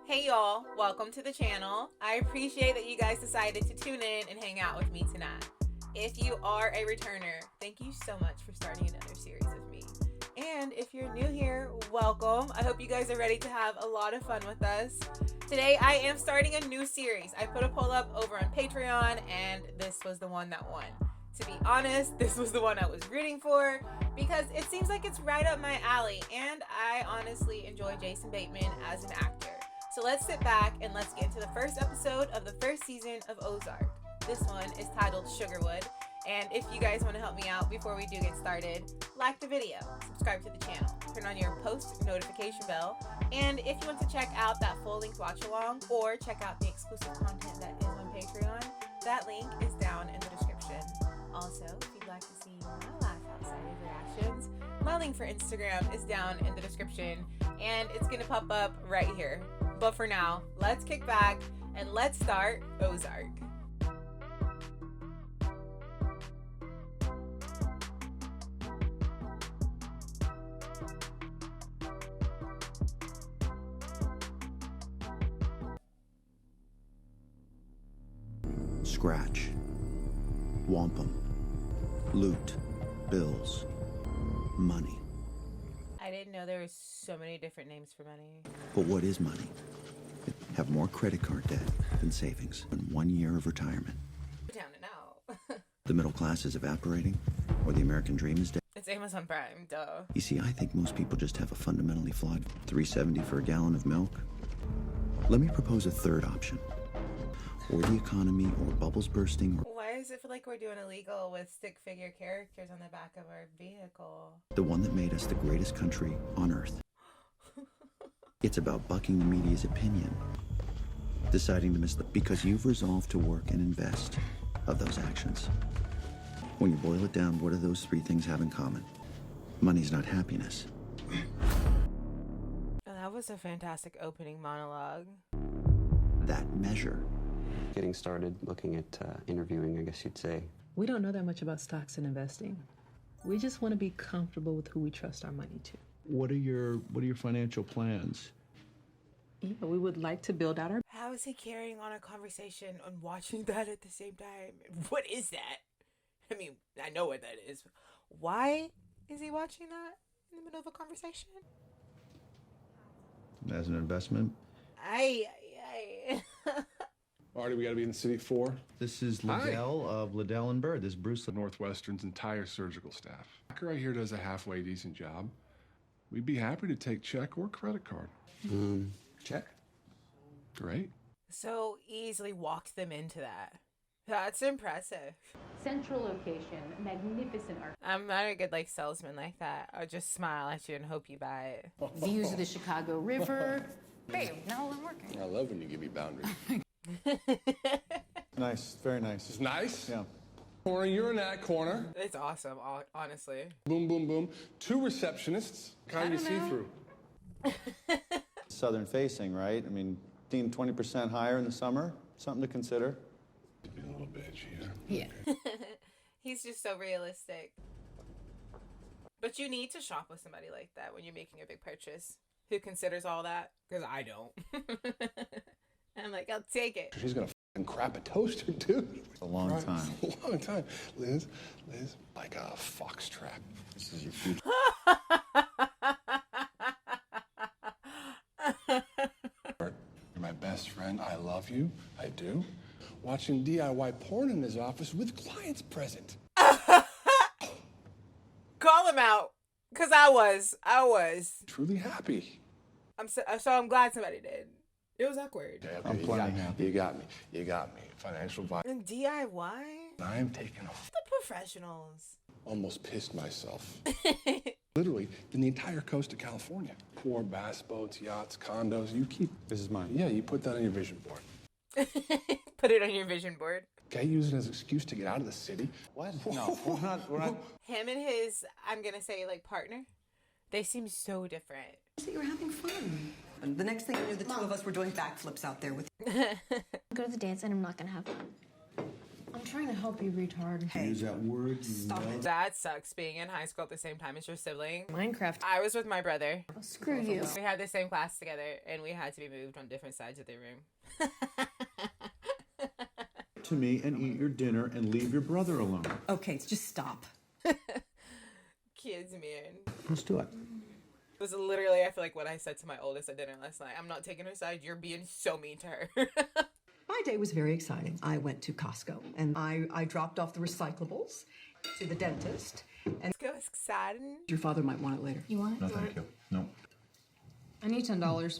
Hey y'all, welcome to the channel. I appreciate that you guys decided to tune in and hang out with me tonight. If you are a returner, thank you so much for starting another series with me. And if you're new here, welcome. I hope you guys are ready to have a lot of fun with us. Today I am starting a new series. I put a poll up over on Patreon and this was the one that won. To be honest, this was the one I was rooting for because it seems like it's right up my alley and I honestly enjoy Jason Bateman as an actor. So let's sit back and let's get into the first episode of the first season of Ozark. This one is titled Sugarwood, and if you guys want to help me out before we do get started, like the video, subscribe to the channel, turn on your post notification bell, and if you want to check out that full-length watch-along or check out the exclusive content that is on Patreon, that link is down in the description. Also, if you'd like to see my life outside of reactions, my link for Instagram is down in the description, and it's going to pop up right here. But for now, let's kick back and let's start Ozark. Scratch, wampum, loot, bills, money. I didn't know there was so many different names for money. But what is money? Have more credit card debt than savings in 1 year of retirement. Down and out. The middle class is evaporating, or the American dream is dead. It's Amazon Prime, duh. You see, I think most people just have a fundamentally flawed $3.70 for a gallon of milk. Let me propose a third option. Or the economy, or bubbles bursting, or Why does it feel like we're doing illegal with stick figure characters on the back of our vehicle? the one that made us the greatest country on earth. It's about bucking the media's opinion, deciding to miss because you've resolved to work and invest of those actions. When you boil it down, what do those three things have in common? Money's not happiness. That was a fantastic opening monologue. That measure. Getting started looking at interviewing, I guess you'd say. We don't know that much about stocks and investing. We just want to be comfortable with who we trust our money to. What are your financial plans? Yeah, we would like to build out our... How is he carrying on a conversation and watching that at the same time? What is that? I mean, I know what that is. Why is he watching that in the middle of a conversation? As an investment? I Marty, we gotta be in the city at 4. This is Liddell of Liddell and Byrde. This is Bruce. Northwestern's entire surgical staff. Hacker right here does a halfway decent job. We'd be happy to take check or credit card. Check. Great. so easily walked them into that. That's impressive. Central location, magnificent art. I'm not a good salesman like that. I'll just smile at you and hope you buy it. Views of the Chicago River. Babe, now I'm working. I love when you give me boundaries. Nice, very nice. It's nice. Yeah. Corner, you're in that corner. It's awesome, honestly. Boom, boom, boom. 2 receptionists. Kind of see through. Southern facing, right? I mean, being 20% higher in the summer, something to consider. Be a little bitch, yeah. Yeah. He's just so realistic. But you need to shop with somebody like that when you're making a big purchase. Who considers all that? Because I don't. I'm like, I'll take it. She's gonna f***ing crap a toaster, dude. A long time. A long time. Liz, like a fox trap. This is your future. You're my best friend. I love you. I do. Watching DIY porn in his office with clients present. Call him out. Because I was. Truly happy. I'm glad somebody did. It was awkward. Okay, I'm plenty happy. You got me. Financial violence. And DIY? I am taking off. The professionals. Almost pissed myself. Literally, in the entire coast of California. 4 bass boats, yachts, condos. You keep. This is mine. Yeah, you put that on your vision board. Put it on your vision board. Okay, use it as an excuse to get out of the city. What? No, we're not. Him and his, I'm going to say, partner, they seem so different. So you were having fun. And the next thing you knew, the two of us were doing backflips out there with Go to the dance and I'm not gonna have fun. I'm trying to help you, retard. Use that word. Stop it. That sucks, being in high school at the same time as your sibling. Minecraft. I was with my brother. Oh, screw you. We had the same class together, and we had to be moved on different sides of the room. To me and eat your dinner and leave your brother alone. Okay, just stop. Kids, man. Let's do it. It was literally, I feel like, what I said to my oldest at dinner last night. I'm not taking her side. You're being so mean to her. My day was very exciting. I went to Costco and I dropped off the recyclables to the dentist. And Let's go, exciting. your father might want it later. You want it? No, thank you. No. I need $10.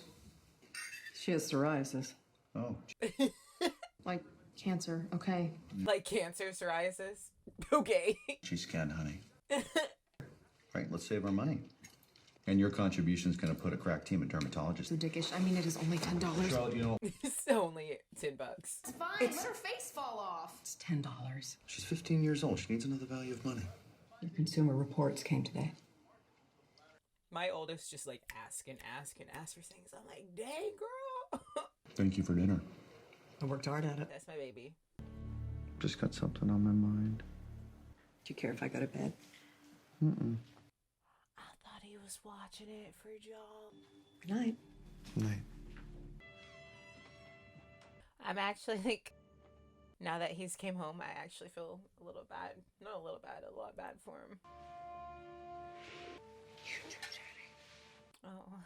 She has psoriasis. Oh. Like cancer, okay. Like cancer, psoriasis. Okay. She's can, honey. Right, let's save our money. And your contribution's gonna put a crack team at dermatologists. So dickish. I mean, it is only $10. Charlotte, you know, It's only $10. It's fine. Let her face fall off. It's $10. She's 15 years old. She needs another value of money. Your consumer reports came today. My oldest just like ask and ask and ask for things. I'm like, dang, girl. thank you for dinner. I worked hard at it. That's my baby. Just got something on my mind. Do you care if I go to bed? Mm-mm. I thought he was watching it for y'all. Good night. Night. I'm actually like, now that he's came home, I actually feel a little bad. Not a little bad, a lot bad for him. Oh.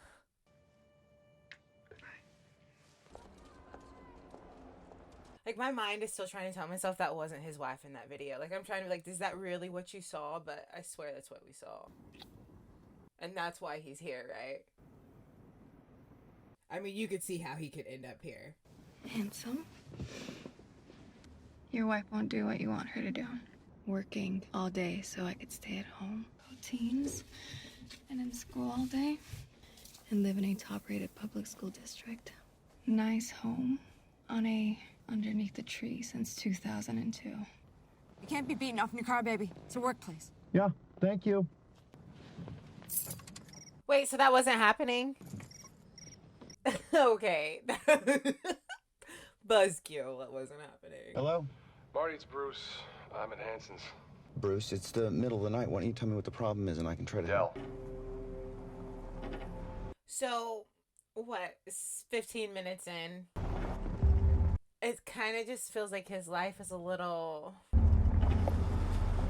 Like, my mind is still trying to tell myself that wasn't his wife in that video. Like, I'm trying to be like, is that really what you saw? But I swear that's what we saw. And that's why he's here, right? I mean, you could see how he could end up here. Handsome. Your wife won't do what you want her to do. Working all day so I could stay at home. Routines. And in school all day. And live in a top-rated public school district. Nice home. On a underneath the tree since 2002. You can't be beaten off in your car, baby. It's a workplace. Yeah, thank you. Wait, so that wasn't happening? Okay. Buzzkill, that wasn't happening. Hello? Marty, it's Bruce. I'm at Hanson's. Bruce, it's the middle of the night. Why don't you tell me what the problem is and I can try to help? So, what, 15 minutes in? It kind of just feels like his life is a little,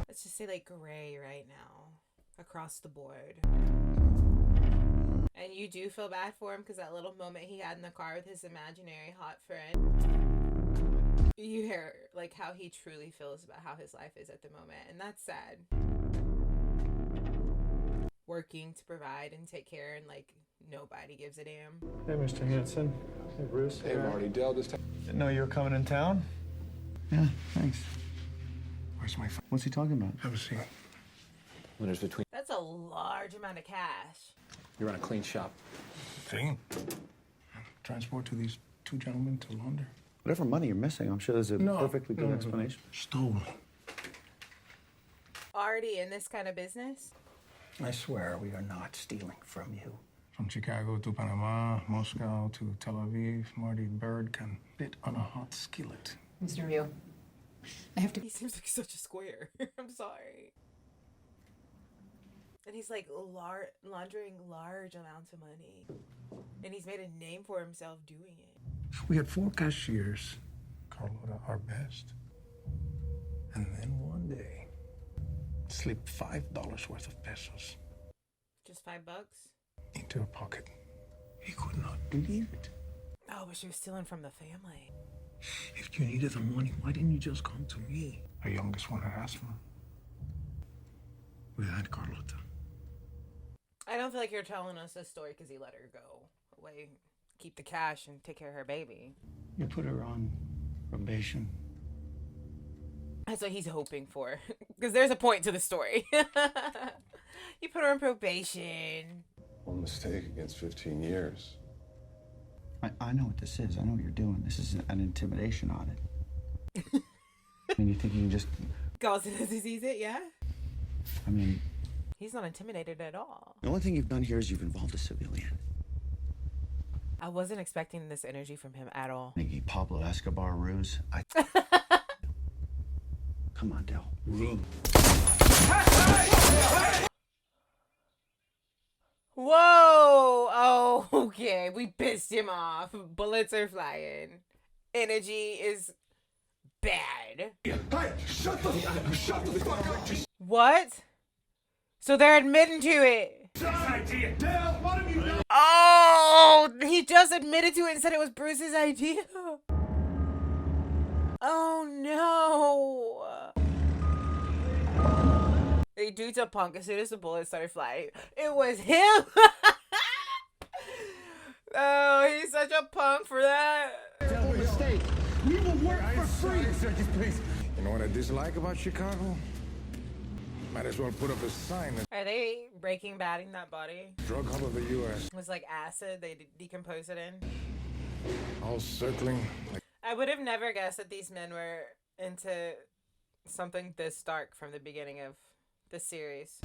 let's just say, like, gray right now, across the board. And you do feel bad for him because that little moment he had in the car with his imaginary hot friend, you hear, like, how he truly feels about how his life is at the moment. And that's sad. Working to provide and take care, and, like, nobody gives a damn. Hey, Mr. Hanson. Hey, Bruce. Hey, Marty. Dale just... Didn't know you were coming in town. Yeah, thanks. Where's my phone? What's he talking about? Have a seat. Winners between. That's a large amount of cash. You run a clean shop. Thing. Transport to these two gentlemen to London. Whatever money you're missing, I'm sure there's a perfectly good explanation. Stolen. Already in this kind of business? I swear we are not stealing from you. From Chicago to Panama, Moscow to Tel Aviv, Marty Byrde can fit on a hot skillet. Mr. Review. I have to... He seems like such a square. I'm sorry. And he's like laundering large amounts of money. And he's made a name for himself doing it. We had 4 cashiers. Carlota, our best. And then one day, slipped $5 worth of pesos. Just $5? Into her pocket. He could not believe it. Oh, but she was stealing from the family. If you needed the money, why didn't you just come to me? Our youngest one had asked for it. We had Carlota. I don't feel like you're telling us this story because he let her go away, keep the cash, and take care of her baby. You put her on probation. That's what he's hoping for. Because there's a point to the story. You put her on probation. One mistake against 15 years. I know what this is. I know what you're doing. This is an intimidation audit. I mean, you think you can just... Cause it as he sees it, yeah? I mean... He's not intimidated at all. The only thing you've done here is you've involved a civilian. I wasn't expecting this energy from him at all. Thinking Pablo Escobar ruse. Come on, Del. Whoa! Oh, okay. We pissed him off. Bullets are flying. Energy is bad. Hey, shut the fuck up! What? So they're admitting to it. Idea. Del, what have you done? Oh, he just admitted to it and said it was Bruce's idea. Oh no. Hey, dude's a punk. As soon as the bullets started flying, it was him. Oh, he's such a punk for that. Del, mistake. We will work for free. Please. You know what I dislike about Chicago? Might as well put up a sign that Are they Breaking Badding that body? drug hub of the U.S. It was like acid they decompose it in. All circling like I would have never guessed that these men were into something this dark from the beginning of the series.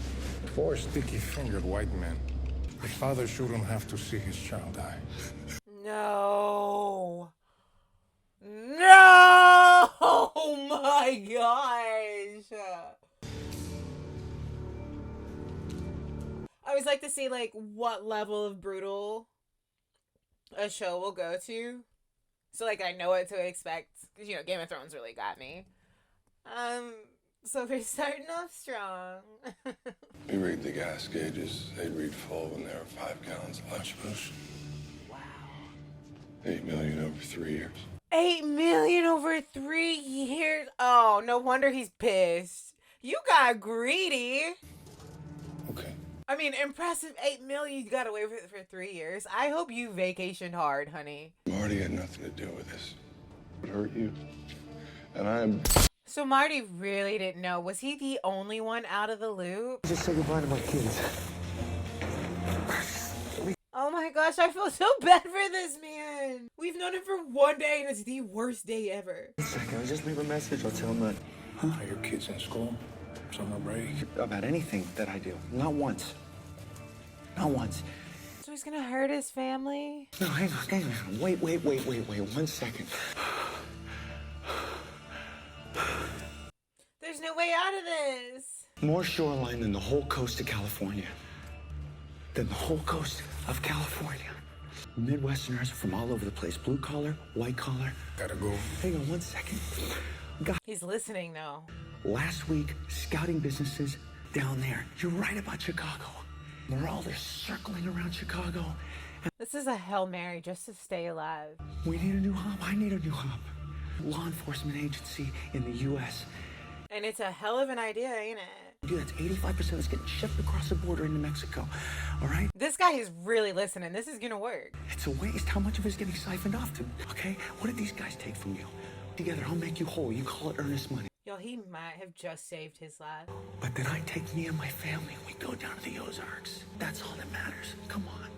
4 sticky-fingered white men. The father shouldn't have to see his child die. No. No! Oh my gosh. I always like to see like what level of brutal a show will go to. So like I know what to expect. Cause you know, Game of Thrones really got me. So we're starting off strong. We read the gas gauges. They'd read full when there were 5 gallons left. Wow. 8 million over 3 years. 8 million over 3 years. Oh, no wonder he's pissed. You got greedy. Okay. I mean, impressive 8 million you got away with it for 3 years. I hope you vacationed hard, honey. Marty had nothing to do with this. It hurt you. And I'm... So Marty really didn't know. Was he the only one out of the loop? Just say goodbye to my kids. Oh my gosh, I feel so bad for this man. We've known him for 1 day and it's the worst day ever. Can I just leave a message? I'll tell him that. Are your kids in school? Summer break? About anything that I do. Not once. Not once. So he's gonna hurt his family? No, hang on. Wait. 1 second. There's no way out of this. More shoreline than the whole coast of California. Than the whole coast of California. Midwesterners from all over the place. Blue collar, white collar. Gotta go. Hang on 1 second. He's listening now. Last week, scouting businesses down there. You're right about Chicago. They're all there circling around Chicago. This is a Hail Mary just to stay alive. We need a new hub. I need a new hub. Law enforcement agency in the U.S. And it's a hell of an idea, ain't it? Dude, that's 85% that's getting shipped across the border into Mexico. All right? This guy is really listening. This is gonna work. It's a waste. How much of it's getting siphoned off to? Okay? What did these guys take from you? Together, I'll make you whole. You call it earnest money. Yo, he might have just saved his life. But then I take me and my family and we go down to the Ozarks. That's all that matters. Come on.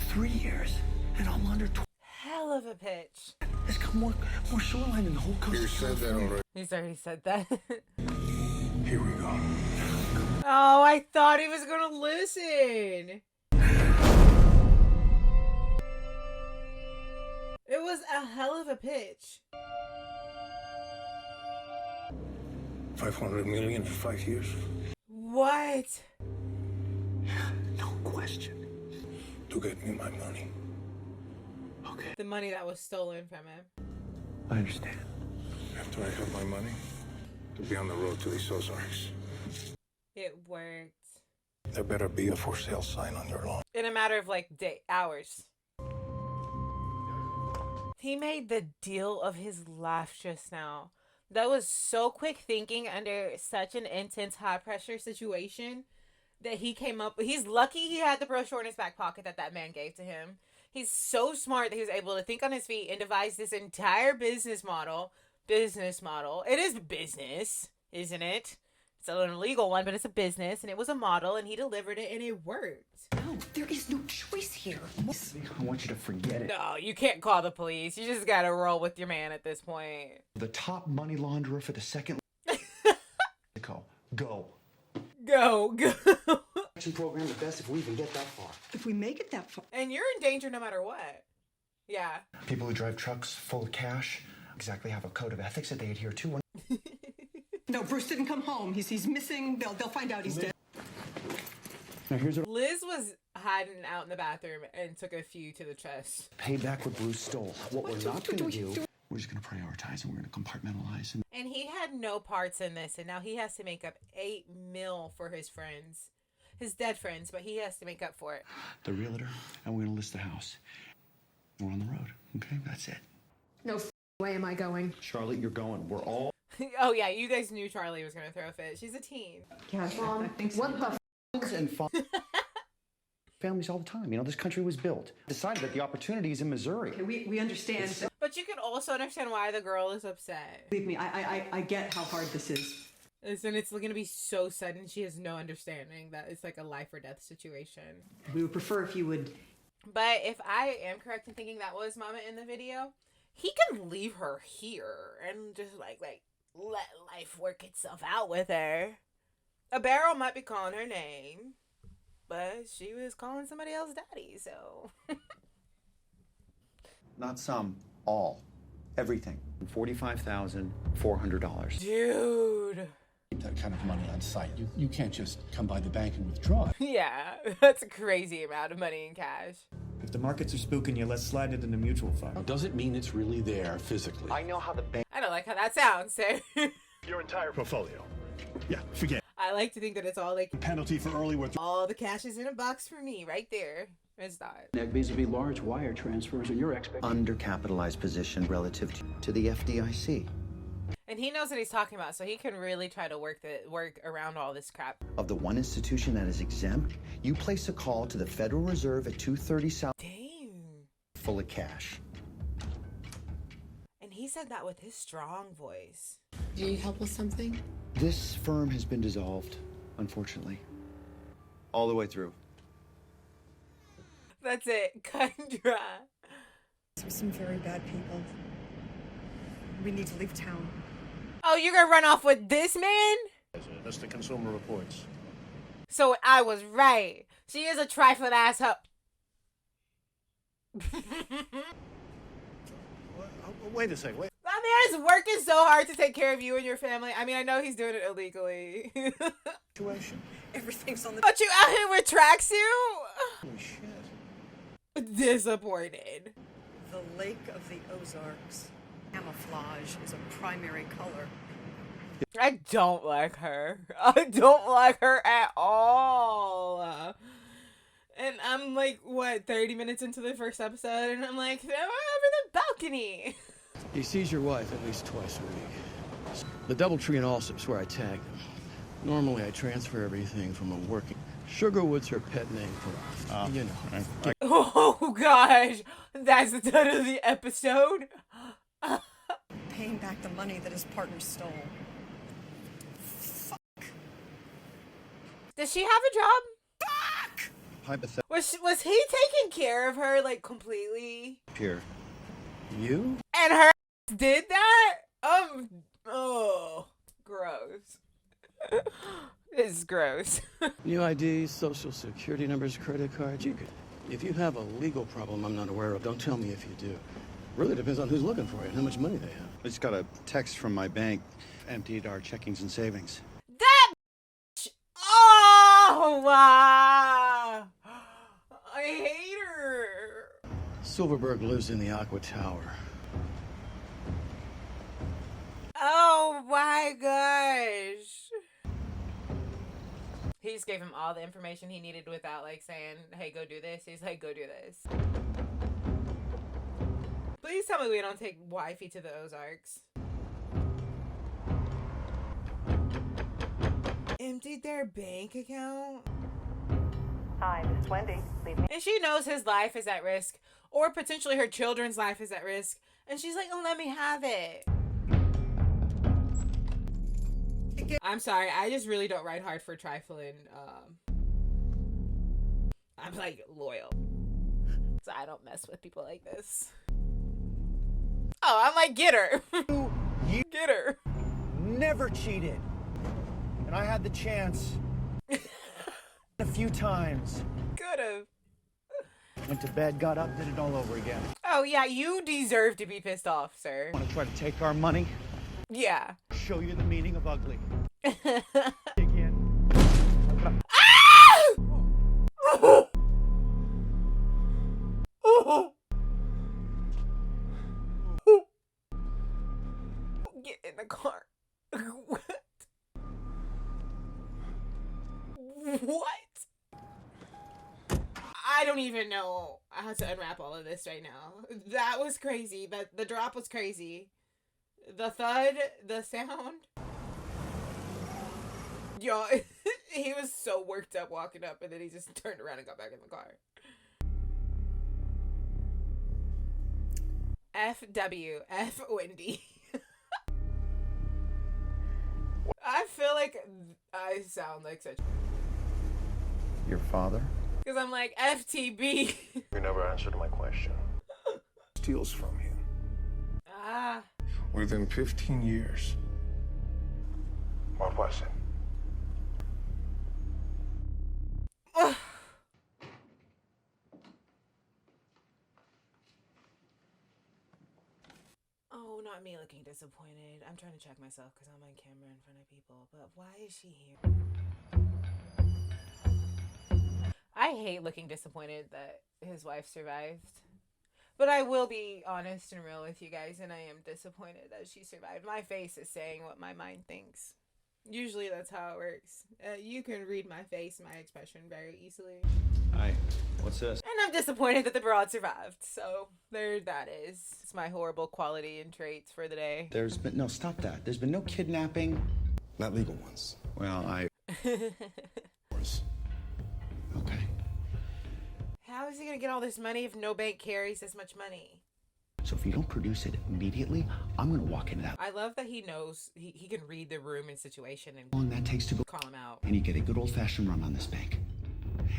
3 years and I'm under 12. Hell of a pitch. It's got more shoreline than the whole coast. You said that already. He's already said that. Here we go. Oh, I thought he was gonna listen. It was a hell of a pitch. 500 million for 5 years. What? No question. To get me my money. Okay. The money that was stolen from him. I understand. After I have my money, to be on the road to these Ozarks. It worked. There better be a for sale sign on your lawn. In a matter of like hours. He made the deal of his life just now. That was so quick thinking under such an intense high pressure situation that he came up. He's lucky he had the brochure in his back pocket that man gave to him. He's so smart that he was able to think on his feet and devise this entire business model. It is business, isn't it? It's an illegal one, but it's a business, and it was a model, and he delivered it, and it worked. No, there is no choice here. I want you to forget it. No, you can't call the police. You just gotta roll with your man at this point. The top money launderer for the second. Go. Action program the best if we even get that far. If we make it that far. And you're in danger no matter what. Yeah. People who drive trucks full of cash exactly have a code of ethics that they adhere to. Bruce didn't come home. He's missing. They'll find out he's dead. Now here's what Liz was hiding out in the bathroom and took a few to the chest. pay back what Bruce stole. What we're not going to do, we're just going to prioritize and we're going to compartmentalize. And he had no parts in this, and now he has to make up $8 million for his friends. His dead friends, but he has to make up for it. The realtor, and we're going to list the house. We're on the road, okay? That's it. No way am I going. Charlotte, you're going. We're all... Oh yeah, you guys knew Charlie was going to throw a fit. She's a teen. Mom, what the and families all the time. You know, this country was built. Decided that the opportunity is in Missouri. Okay, we understand. But you can also understand why the girl is upset. Believe me, I get how hard this is. And it's going to be so sudden. She has no understanding that it's like a life or death situation. We would prefer if you would... But if I am correct in thinking that was Mama in the video, he can leave her here and just like let life work itself out with her. A barrel might be calling her name, but she was calling somebody else daddy, so... Not some, all. Everything. $45,400. Dude. That kind of money on site. You can't just come by the bank and withdraw it. Yeah, that's a crazy amount of money in cash. If the markets are spooking you, let's slide it in the mutual fund. Doesn't mean it's really there physically. I know how the bank... I don't like how that sounds, so... Your entire portfolio. Yeah, forget. I like to think that it's all like... Penalty for early withdrawal. All the cash is in a box for me, right there. It's not. Vis-a-vis large wire transfers and your expectations. Undercapitalized position relative to the FDIC. And he knows what he's talking about, so he can really try to work around all this crap. Of the one institution that is exempt, you place a call to the Federal Reserve at 2:30 South. Dang. Full of cash. And he said that with his strong voice. Do you need help with something? This firm has been dissolved, unfortunately. All the way through. That's it. Cut and dry. There's some very bad people. We need to leave town. Oh, you're gonna run off with this man? That's the Consumer Reports. So I was right. She is a trifling asshole. Wait a second. Wait. That man is working so hard to take care of you and your family. I mean, I know he's doing it illegally. Situation. Everything's on the... But you out here with tracksuit? Holy shit. Disappointed. The Lake of the Ozarks. Camouflage is a primary color. I don't like her. I don't like her at all. And I'm like, what, 30 minutes into the first episode? And I'm like, they're over the balcony. He sees your wife at least twice a week. The Doubletree and Allsup's where I tag them. Normally I transfer everything from a working... Sugarwood's her pet name for, you know. Oh, gosh. That's the title of the episode. Paying back the money that his partner stole. Fuck. Does she have a job? Fuck! Was he taking care of her, like, completely? Here. You? And her did that? Oh, gross. This is gross. New IDs, social security numbers, credit cards. You could, if you have a legal problem I'm not aware of, don't tell me if you do. Really depends on who's looking for it and how much money they have. I just got a text from my bank. Emptied our checkings and savings. That bitch! Oh, wow. I hate her. Silverberg lives in the Aqua Tower. Oh my gosh. He just gave him all the information he needed without like saying, hey, go do this. He's like, go do this. Please tell me we don't take wifey to the Ozarks. Emptied their bank account? Hi, this is Wendy. And she knows his life is at risk, or potentially her children's life is at risk. And she's like, oh, let me have it. I'm sorry, I just really don't ride hard for trifling. I'm like loyal. So I don't mess with people like this. Oh, I'm like, get her. Get her. Never cheated. And I had the chance a few times. Could've. Went to bed, got up, did it all over again. Oh yeah, you deserve to be pissed off, sir. Want to try to take our money? Yeah. Show you the meaning of ugly. Get in the car. What? What? I don't even know how to unwrap all of this right now. That was crazy. The drop was crazy. The thud, the sound. Yo, he was so worked up walking up, and then he just turned around and got back in the car. FW, F Wendy. I feel like I sound like such. Your father? Because I'm like, FTB. You never answered my question. Steals from you. Ah. Within 15 years. What was it? Oh, not me looking disappointed. I'm trying to check myself because I'm on camera in front of people. But why is she here? I hate looking disappointed that his wife survived. But I will be honest and real with you guys, and I am disappointed that she survived. My face is saying what my mind thinks. Usually that's how it works. You can read my face, my expression very easily. Hi, what's this? And I'm disappointed that the broad survived. So there that is. It's my horrible quality and traits for the day. There's been no, stop that. There's been no kidnapping. Not legal ones. Well, Okay. How is he gonna get all this money if no bank carries this much money? So if you don't produce it immediately, I'm gonna walk into that. I love that he knows he can read the room and situation and How long that takes to go call him out. and you get a good old-fashioned run on this bank.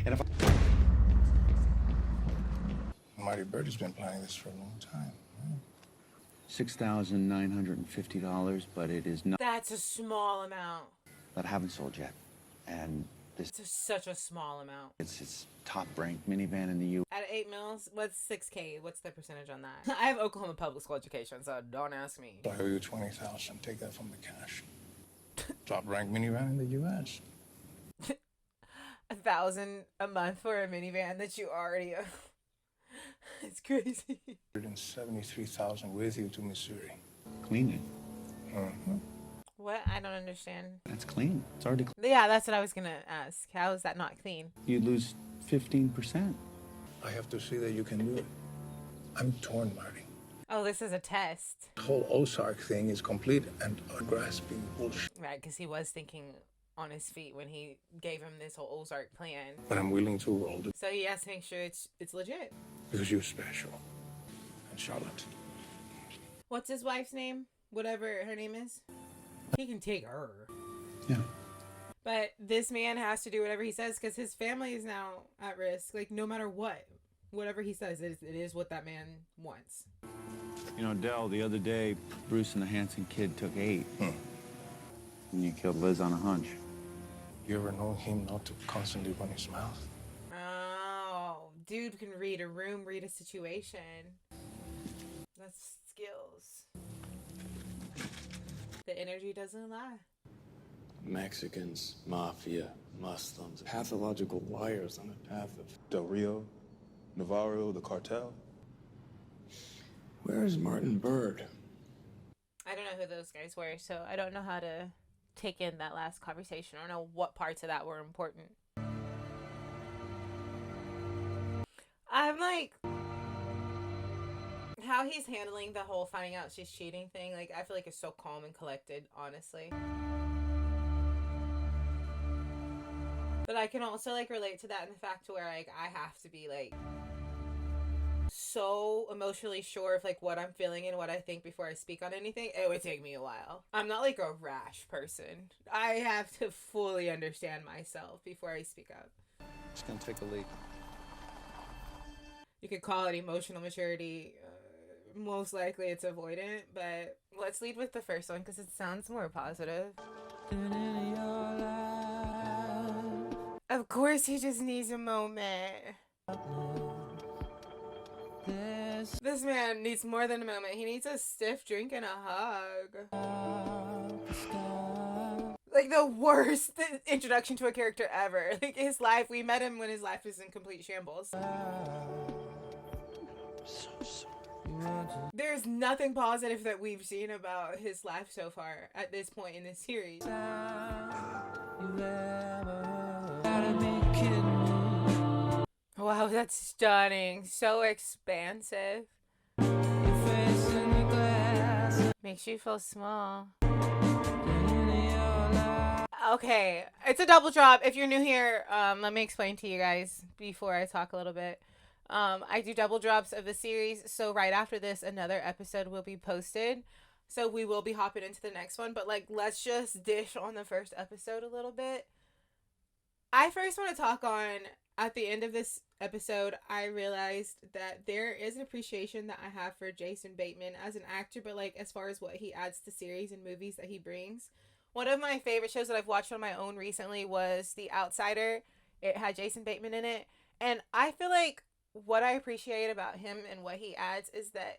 And if Marty Byrde has been planning this for a long time. Right? $6,950, but it is not That's a small amount. that I haven't sold yet. And this It's such a small amount. it's top-ranked minivan in the U. At 8 mils, what's 6K? What's the percentage on that? I have Oklahoma public school education, so don't ask me. I owe you $20,000. Take that from the cash. Top-ranked minivan in the U.S. 1,000 a month for a minivan that you already own. It's crazy. $173,000 with you to Missouri. Clean it. Mm-hmm. What? I don't understand. That's clean. It's already clean. Yeah, that's what I was gonna ask. How is that not clean? You'd lose 15%. I have to see that you can do it. I'm torn, Marty. Oh, this is a test. The whole Ozark thing is complete and grasping bullshit. Right, because he was thinking on his feet when he gave him this whole Ozark plan. But I'm willing to roll it So he has to make sure it's legit. because you're special. And Charlotte. What's his wife's name? Whatever her name is. He can take her. Yeah. But this man has to do whatever he says because his family is now at risk. Like, no matter what. Whatever he says, it is what that man wants. You know, Dell, the other day, Bruce and the Hanson kid took 8. And you killed Liz on a hunch. You ever know him not to constantly run his mouth? Oh, dude can read a room, read a situation. That's skills. The energy doesn't lie. Mexicans, mafia, Muslims, pathological liars on the path of Del Rio, Navarro, the cartel. Where is Martin Byrde? I don't know who those guys were, so I don't know how to take in that last conversation. I don't know what parts of that were important. I'm like, how he's handling the whole finding out she's cheating thing, like, I feel like it's so calm and collected, honestly. But I can also, like, relate to that in the fact to where, like, I have to be, like, so emotionally sure of, like, what I'm feeling and what I think before I speak on anything. It would take me a while. I'm not, like, a rash person. I have to fully understand myself before I speak up. Just gonna take a leak. You could call it emotional maturity. Most likely it's avoidant, but let's lead with the first one because it sounds more positive. Of course he just needs a moment. This man needs more than a moment. He needs a stiff drink and a hug. Like the worst introduction to a character ever. Like his life, we met him when his life was in complete shambles. There's nothing positive that we've seen about his life so far at this point in this series. Wow, that's stunning. So expansive. Makes you feel small. Okay, it's a double drop. If you're new here, let me explain to you guys before I talk a little bit. I do double drops of the series, so right after this, another episode will be posted. So we will be hopping into the next one, but like, let's just dish on the first episode a little bit. I first want to talk on, at the end of this episode, I realized that there is an appreciation that I have for Jason Bateman as an actor, but like, as far as what he adds to series and movies that he brings. One of my favorite shows that I've watched on my own recently was The Outsider. It had Jason Bateman in it, and I feel like what I appreciate about him and what he adds is that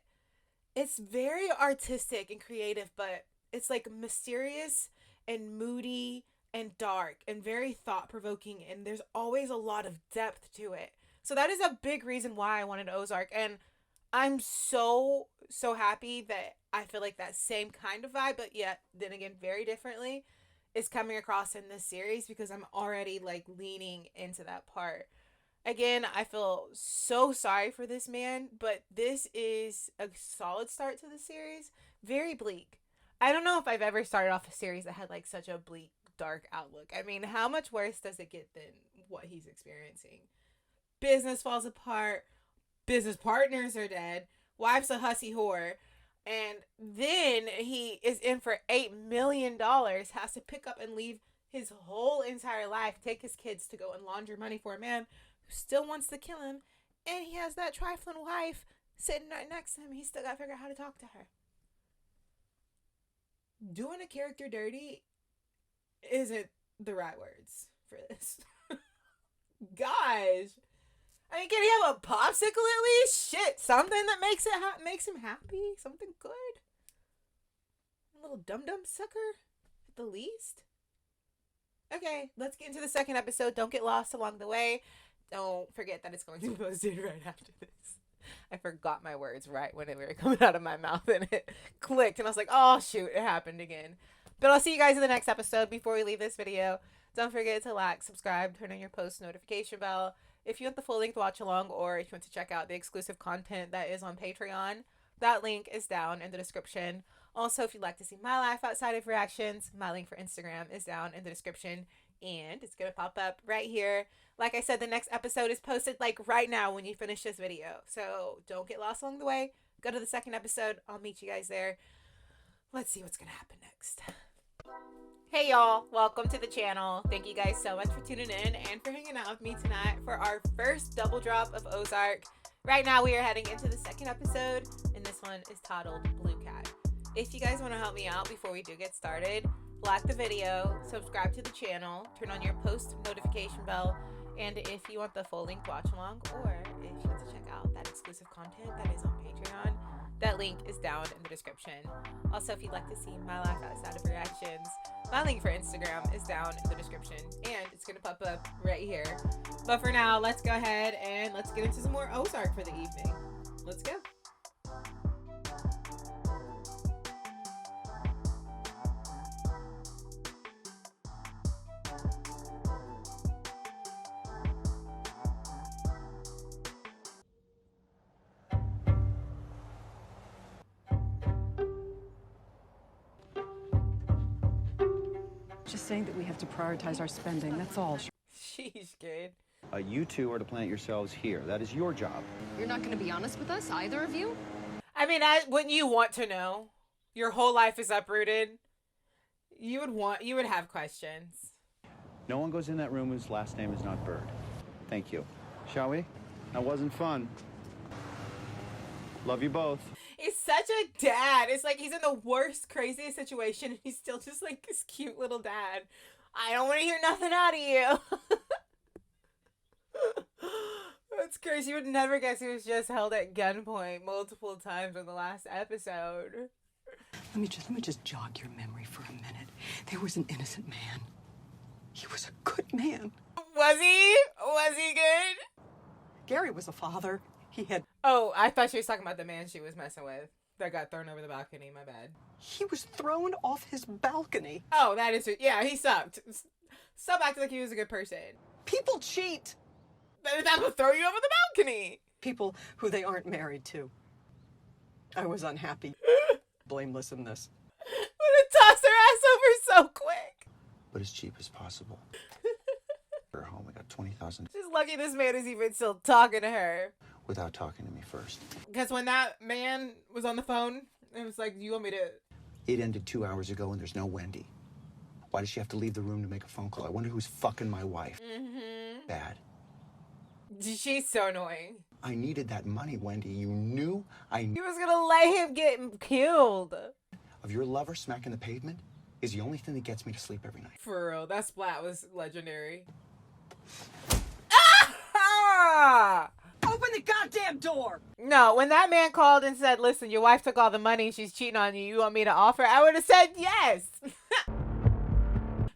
it's very artistic and creative, but it's like mysterious and moody and dark and very thought-provoking, and there's always a lot of depth to it. So that is a big reason why I wanted Ozark, and I'm so happy that I feel like that same kind of vibe, but yet then again very differently, is coming across in this series, because I'm already like leaning into that part. Again, I feel so sorry for this man, but this is a solid start to the series. Very bleak. I don't know if I've ever started off a series that had like such a bleak, dark outlook. I mean, how much worse does it get than what he's experiencing? Business falls apart. Business partners are dead. Wife's a hussy whore. And then he is in for $8 million, has to pick up and leave his whole entire life, take his kids to go and launder money for a man who still wants to kill him, and he has that trifling wife sitting right next to him. He's still got to figure out how to talk to her. Doing a character dirty isn't the right words for this. Gosh. I mean, can he have a popsicle at least? Shit, something that makes him happy? Something good? A little dum-dum sucker at the least? Okay, let's get into the second episode. Don't get lost along the way. Don't forget that it's going to be posted right after this. I forgot my words right when they were coming out of my mouth, and it clicked, and I was like, oh shoot, it happened again. But I'll see you guys in the next episode. Before we leave this video, don't forget to like, subscribe, turn on your post notification bell. If you want the full length watch along, or if you want to check out the exclusive content that is on Patreon, that link is down in the description. Also, if you'd like to see my life outside of reactions, my link for Instagram is down in the description, and it's going to pop up right here. Like I said, the next episode is posted like right now when you finish this video. So don't get lost along the way. Go to the second episode. I'll meet you guys there. Let's see what's going to happen next. Hey y'all, welcome to the channel. Thank you guys so much for tuning in and for hanging out with me tonight for our first double drop of Ozark. Right now we are heading into the second episode, and this one is titled Blue Cat. If you guys want to help me out before we do get started, like the video, subscribe to the channel, turn on your post notification bell, and if you want the full length watch along, or if you want to check out that exclusive content that is on Patreon, that link is down in the description. Also, if you'd like to see my life outside of reactions, my link for Instagram is down in the description, and it's going to pop up right here. But for now, let's go ahead and let's get into some more Ozark for the evening. Let's go. Just saying that we have to prioritize our spending, that's all. She's good. You two are to plant yourselves here. That is your job. You're not going to be honest with us, either of you? I mean, wouldn't you want to know? Your whole life is uprooted. You would have questions. No one goes in that room whose last name is not Byrde. Thank you. Shall we? That wasn't fun. Love you both. He's such a dad. It's like he's in the worst, craziest situation, and he's still just like this cute little dad. I don't want to hear nothing out of you. That's crazy. You would never guess he was just held at gunpoint multiple times in the last episode. Let me just jog your memory for a minute. There was an innocent man. He was a good man. Was he? Was he good? Gary was a father. He had... Oh, I thought she was talking about the man she was messing with that got thrown over the balcony. My bad. He was thrown off his balcony. Oh, that is... Yeah, he sucked. Stop acting like he was a good person. People cheat. That would throw you over the balcony. People who they aren't married to. I was unhappy. Blameless in this. Would have tossed her ass over so quick. But as cheap as possible. Her home, we got 20,000 She's lucky this man is even still talking to her. without talking to me first. Because when that man was on the phone, it was like, you want me to... It ended 2 hours ago and there's no Wendy. Why does she have to leave the room to make a phone call? I wonder who's fucking my wife. Mm-hmm. Bad. She's so annoying. I needed that money, Wendy. You knew I knew. He was gonna let him get killed. Of your lover smacking the pavement is the only thing that gets me to sleep every night. For real, that splat was legendary. Ah! Open the goddamn door! No, when that man called and said, listen, your wife took all the money, she's cheating on you, you want me to offer? I would have said yes.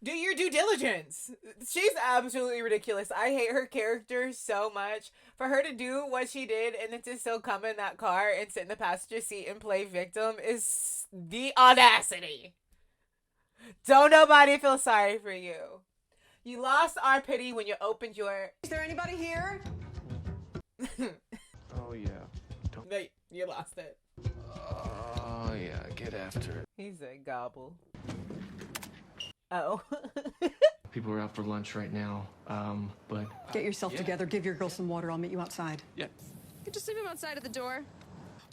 Do your due diligence. She's absolutely ridiculous. I hate her character so much. For her to do what she did and then to still come in that car and sit in the passenger seat and play victim is the audacity. Don't nobody feel sorry for you. You lost our pity when you opened your... Is there anybody here? Oh, yeah. You lost it. Oh, yeah. Get after it. He said gobble. Oh. People are out for lunch right now, but... Get yourself together. Give your girl some water. I'll meet you outside. Yeah. You just leave him outside at the door.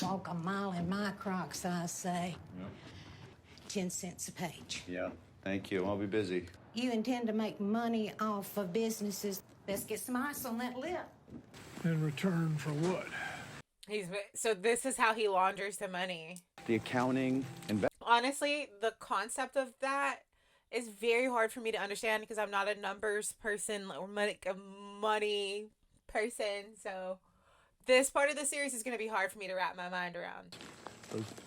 Walk a mile in my Crocs, I say. 10 cents a page. Yeah, thank you. I'll be busy. You intend to make money off of businesses. Let's get some ice on that lip. In return for what? So this is how he launders the money. The accounting and... Honestly, the concept of that is very hard for me to understand because I'm not a numbers person or like a money person. So this part of the series is going to be hard for me to wrap my mind around.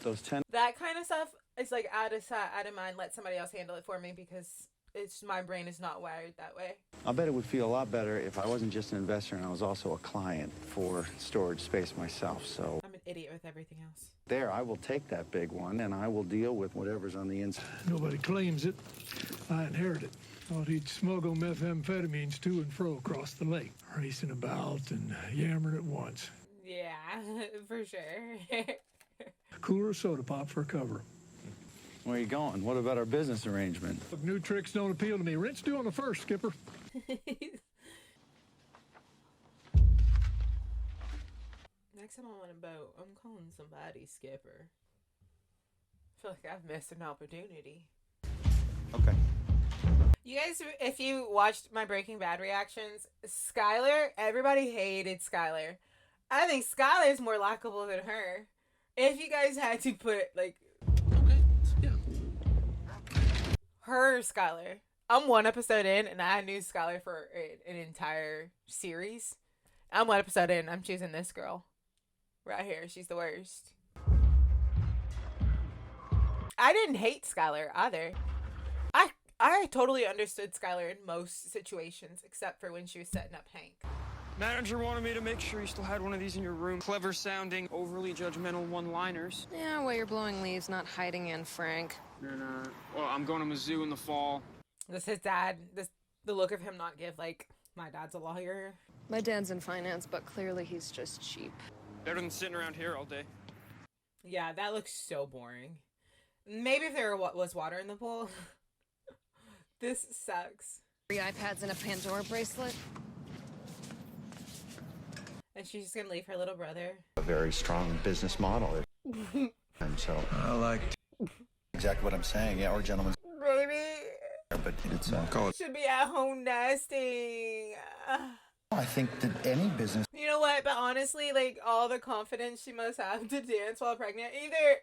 Those 10... That kind of stuff is like out of sight, out of mind. Let somebody else handle it for me because my brain is not wired that way. I bet it would feel a lot better if I wasn't just an investor and I was also a client for storage space myself, so... I'm an idiot with everything else. There, I will take that big one and I will deal with whatever's on the inside. Nobody claims it. I inherited. Thought he'd smuggle methamphetamines to and fro across the lake, racing about and yammering at once. Yeah, for sure. Cooler soda pop for cover. Where are you going? What about our business arrangement? Look, new tricks don't appeal to me. Rent's due on the 1st, Skipper. Next time I'm on a boat, I'm calling somebody Skipper. I feel like I've missed an opportunity. Okay. You guys, if you watched my Breaking Bad reactions, Skylar, everybody hated Skylar. I think Skylar's more likable than her. If you guys had to put, like... Okay, yeah. Her or Skylar. I'm one episode in, and I knew Skylar for an entire series. I'm one episode in, I'm choosing this girl. Right here, she's the worst. I didn't hate Skylar either. I totally understood Skylar in most situations, except for when she was setting up Hank. Manager wanted me to make sure you still had one of these in your room. Clever sounding, overly judgmental one-liners. Yeah, well, you're blowing leaves, not hiding in, Frank. Well, I'm going to Mizzou in the fall. This his dad. The look of him not give, like, my dad's a lawyer. My dad's in finance, but clearly he's just cheap. Better than sitting around here all day. Yeah, that looks so boring. Maybe if there was water in the pool. This sucks. 3 iPads and a Pandora bracelet. And she's just gonna leave her little brother. A very strong business model. And so... I like... Exactly what I'm saying, yeah, or gentlemen. Baby. But it's... call it... Should be at home nesting. I think that any business... You know what? But honestly, like, all the confidence she must have to dance while pregnant. Either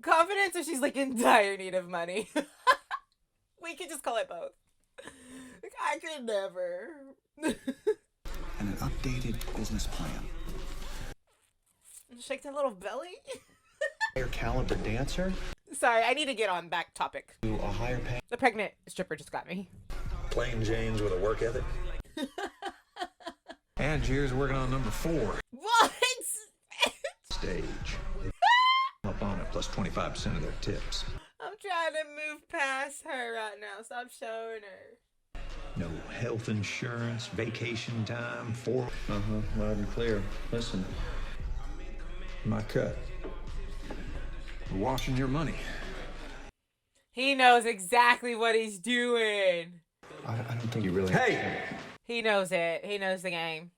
confidence or she's, like, in dire need of money. We could just call it both. Like, I could never. And an updated business plan. Shake that little belly. Higher caliber dancer? sorry. I need to get on back topic. A higher pay. The pregnant stripper just got me. Plain Jane's with a work ethic. Angier's working on number 4. What? Stage. Up on it, plus 25% of their tips. I'm trying to move past her right now. Stop showing her. No health insurance, vacation time, Loud and clear. Listen. My cut. We're washing your money. He knows exactly what he's doing. I don't think you really... Hey! He knows it. He knows the game.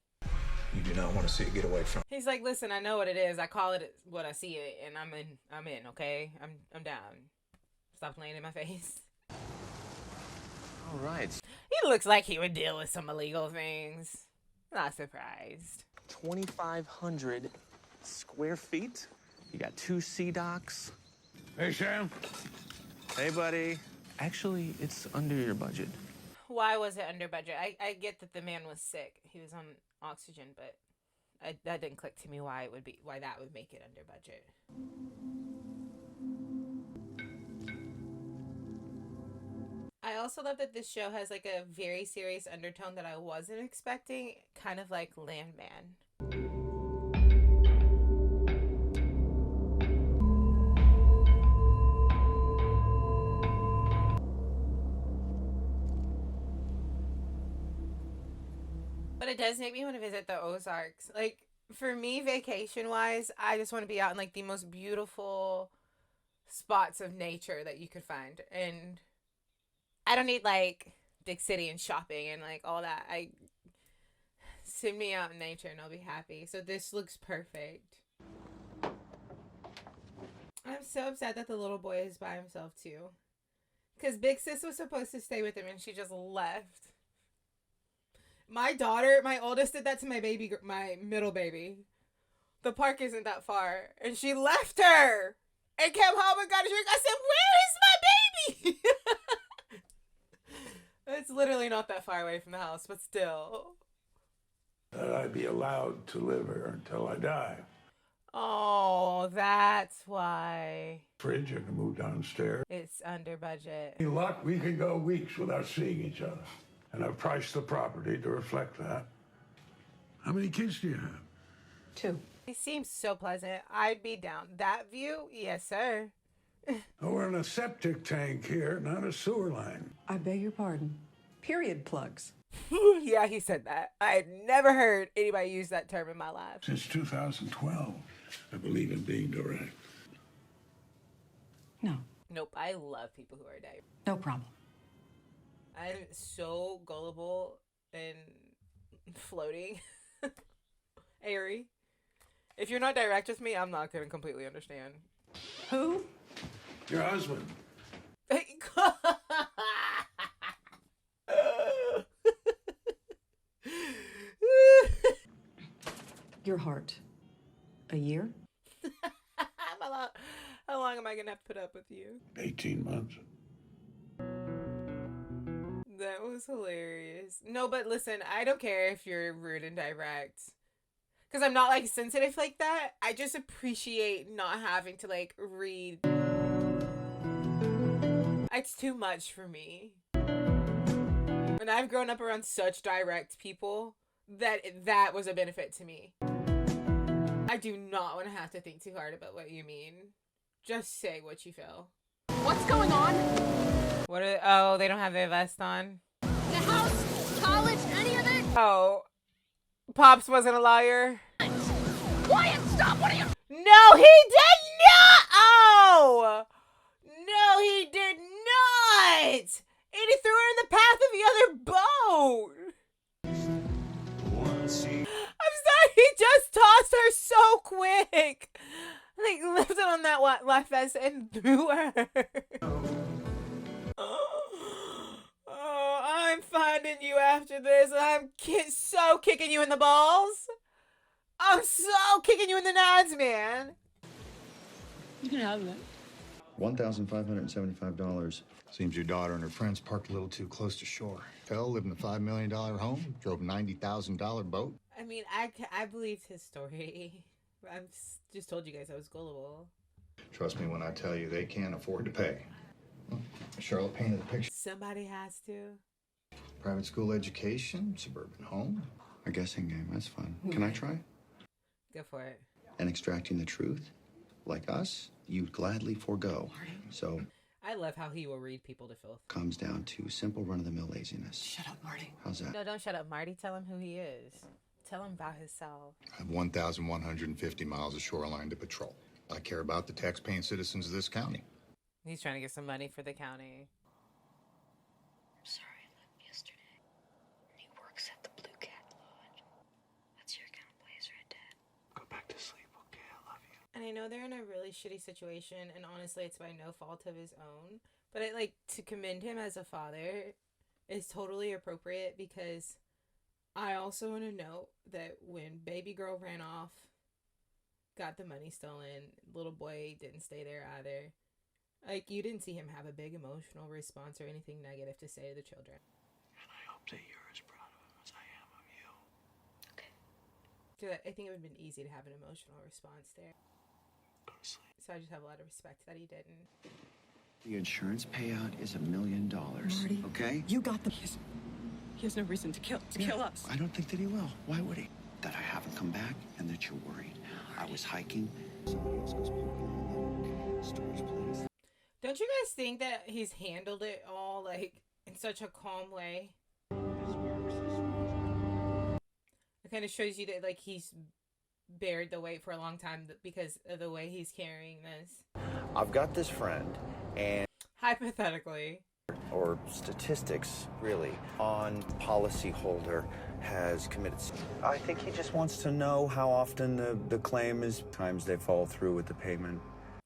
You do not want to see it get away from... He's like, listen, I know what it is. I call it what I see it, and I'm in, okay? I'm down. Stop playing in my face. All right. He looks like he would deal with some illegal things. Not surprised. 2,500 square feet. You got 2 sea docks. Hey, Sam. Hey, buddy. Actually, it's under your budget. Why was it under budget? I get that the man was sick. He was on oxygen, but that didn't click to me why that would make it under budget. I also love that this show has like a very serious undertone that I wasn't expecting, kind of like Landman. But it does make me want to visit the Ozarks. Like, for me, vacation-wise, I just want to be out in, like, the most beautiful spots of nature that you could find. And I don't need, like, big city and shopping and, like, all that. Send me out in nature and I'll be happy. So this looks perfect. I'm so upset that the little boy is by himself, too. Because Big Sis was supposed to stay with him and she just left. My daughter, my oldest, did that to my middle baby. The park isn't that far. And she left her and came home and got a drink. I said, where is my baby? It's literally not that far away from the house, but still. That I'd be allowed to live here until I die. Oh, that's why. Fridge, I can move downstairs. It's under budget. Any luck, we could go weeks without seeing each other. And I've priced the property to reflect that. How many kids do you have? 2. He seems so pleasant. I'd be down. That view? Yes, sir. Oh, we're in a septic tank here, not a sewer line. I beg your pardon. Period plugs. Yeah, he said that. I had never heard anybody use that term in my life. Since 2012, I believe in being direct. No. Nope, I love people who are direct. No problem. I'm so gullible and floating. Airy. If you're not direct with me, I'm not going to completely understand. Who? Your husband. Your heart. A year? How long am I going to have to put up with you? 18 months. That was hilarious. No, but listen, I don't care if you're rude and direct. Because I'm not, like, sensitive like that. I just appreciate not having to, like, read. It's too much for me. And I've grown up around such direct people that was a benefit to me. I do not want to have to think too hard about what you mean. Just say what you feel. What's going on? Oh, they don't have their vest on? The house, college, any of it? Oh, Pops wasn't a liar? Quiet, stop, what are you? No, he did not! Oh! No, he did not! And he threw her in the path of the other boat! I'm sorry, he just tossed her so quick! Like, lifted on that life vest and threw her. Oh, I'm finding you after this. I'm so kicking you in the balls. I'm so kicking you in the nuts, man. You can have that. $1,575. Seems your daughter and her friends parked a little too close to shore. Fell, lived in a $5 million home, drove a $90,000 boat. I mean, I believed his story. I just told you guys I was gullible. Trust me when I tell you they can't afford to pay. Charlotte painted the picture. Somebody has to. Private school education, suburban home. A guessing game, that's fun. Can I try? Go for it. And extracting the truth, like us, you'd gladly forego. So I love how he will read people to filth. comes down to simple run-of-the-mill laziness. Shut up, Marty. How's that? No, don't shut up, Marty. Tell him who he is. Tell him about himself. I have 1,150 miles of shoreline to patrol. I care about the tax-paying citizens of this county. He's trying to get some money for the county. I'm sorry I left yesterday. He works at the Blue Cat Lodge. That's your kind of place, right, Dad? Go back to sleep, okay? I love you. And I know they're in a really shitty situation, and honestly, it's by no fault of his own. But I like to commend him as a father is totally appropriate, because I also want to note that when baby girl ran off, got the money stolen, little boy didn't stay there either. Like, you didn't see him have a big emotional response or anything negative to say to the children. And I hope that you're as proud of him as I am of you. So I think it would have been easy to have an emotional response there. Go to sleep. So I just have a lot of respect that he didn't. The insurance payout is $1 million. Marty, okay? You got the... He has no reason to kill us. I don't think that he will. Why would he? That I haven't come back and that you're worried. I was hiking. Somebody else goes poking in the storage place. Don't you guys think that he's handled it all, like, in such a calm way? It kind of shows you that, like, he's buried the weight for a long time because of the way he's carrying this. I've got this friend, and Hypothetically. or statistics, really, on policyholder has committed. I think he just wants to know how often the claim is, times they fall through with the payment.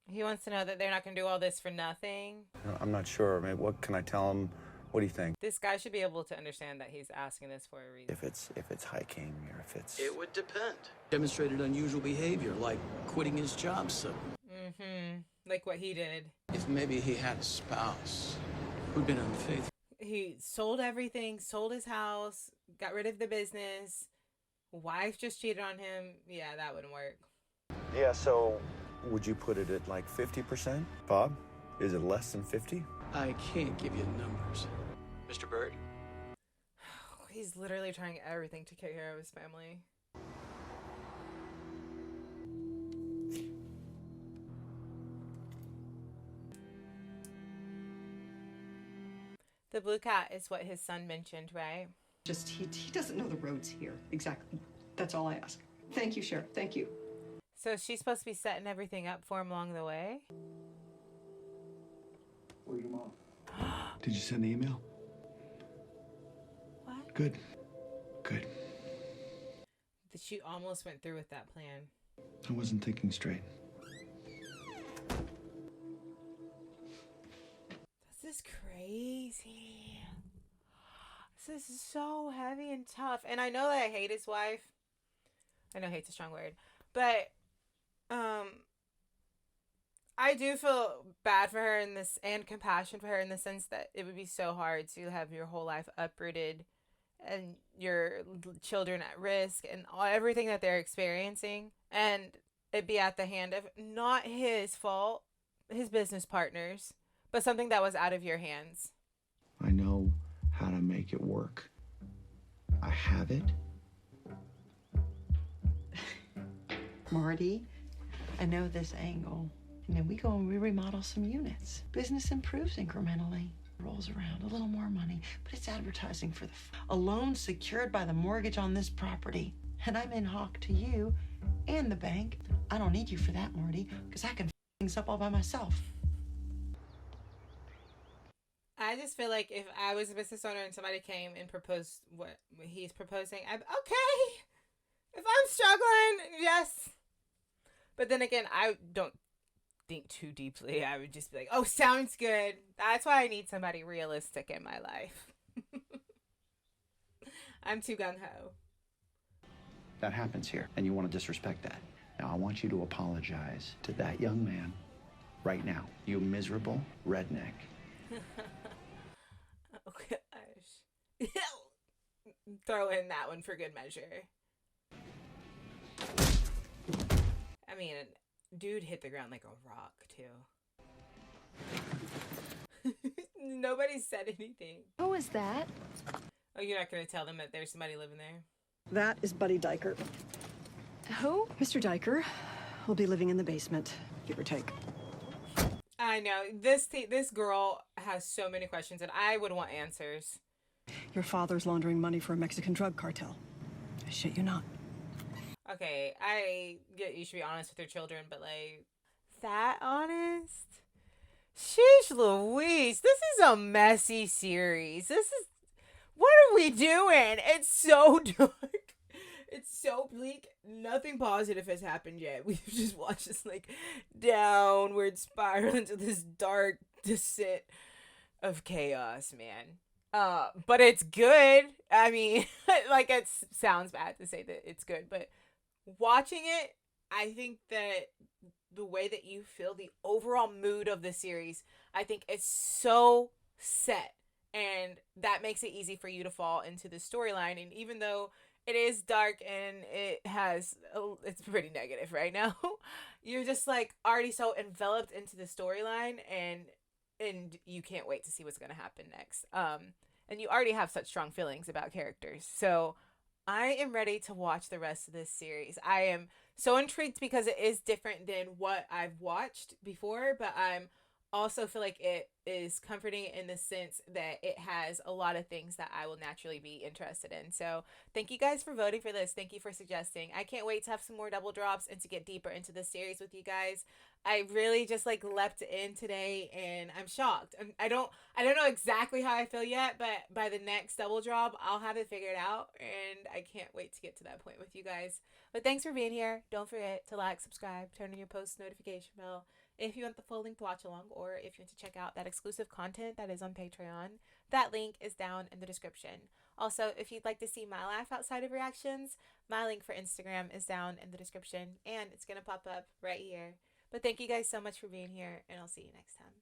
He wants to know that they're not going to do all this for nothing. I'm not sure. I mean, what can I tell him? What do you think? This guy should be able to understand that he's asking this for a reason. If it's hiking or if it's... It would depend. Demonstrated unusual behavior, like quitting his job suddenly. Mm-hmm. Like what he did. If maybe he had a spouse who'd been unfaithful. He sold everything, sold his house, got rid of the business. Wife just cheated on him. Yeah, that wouldn't work. Yeah, so would you put it at like 50%? Bob, is it less than 50? I can't give you numbers. Mr. Byrde? He's literally trying everything to take care of his family. The Blue Cat is what his son mentioned, right? Just, he doesn't know the roads here. Exactly. That's all I ask. Thank you, Sheriff. Thank you. So is she supposed to be setting everything up for him along the way? Where's your mom? Did you send the email? What? Good. Good. That she almost went through with that plan. I wasn't thinking straight. This is crazy. This is so heavy and tough. And I know that I hate his wife. I know hate's a strong word. But I do feel bad for her in this, and compassion for her in the sense that it would be so hard to have your whole life uprooted and your children at risk and everything that they're experiencing, and it be at the hand of not his fault, his business partners, but something that was out of your hands. I know how to make it work. I have it. Marty, I know this angle. And then we go and we remodel some units. Business improves incrementally. Rolls around a little more money, but it's advertising for a loan secured by the mortgage on this property. And I'm in hock to you and the bank. I don't need you for that, Marty, because I can things up all by myself. I just feel like if I was a business owner and somebody came and proposed what he's proposing, I'd be okay. If I'm struggling, yes. But then again, I don't think too deeply. I would just be like, oh, sounds good. That's why I need somebody realistic in my life. I'm too gung-ho. That happens here, and you want to disrespect that. Now, I want you to apologize to that young man right now. You miserable redneck. Oh, gosh. Throw in that one for good measure. I mean, dude hit the ground like a rock, too. Nobody said anything. Who is that? Oh, you're not going to tell them that there's somebody living there? That is Buddy Diker. Who? Mr. Diker will be living in the basement, give or take. I know. This girl has so many questions, and I would want answers. Your father's laundering money for a Mexican drug cartel. I shit you not. Okay, I get you should be honest with your children, but like, that honest? Sheesh Louise, this is a messy series. What are we doing? It's so dark. It's so bleak. Nothing positive has happened yet. We've just watched this like downward spiral into this dark descent of chaos, man. But it's good. I mean, like, it sounds bad to say that it's good, but watching it, I think that the way that you feel the overall mood of the series, I think it's so set, and that makes it easy for you to fall into the storyline. And even though it is dark and it's pretty negative right now, you're just like already so enveloped into the storyline, and you can't wait to see what's going to happen next. And you already have such strong feelings about characters. So I am ready to watch the rest of this series. I am so intrigued because it is different than what I've watched before, but I'm also feel like it is comforting in the sense that it has a lot of things that I will naturally be interested in. So thank you guys for voting for this. Thank you for suggesting. I can't wait to have some more double drops and to get deeper into this series with you guys. I really just like leapt in today, and I'm shocked. I don't know exactly how I feel yet, but by the next double drop, I'll have it figured out, and I can't wait to get to that point with you guys. But thanks for being here. Don't forget to like, subscribe, turn on your post notification bell if you want the full length watch along, or if you want to check out that exclusive content that is on Patreon. That link is down in the description. Also, if you'd like to see my laugh outside of reactions, my link for Instagram is down in the description, and it's going to pop up right here. But thank you guys so much for being here, and I'll see you next time.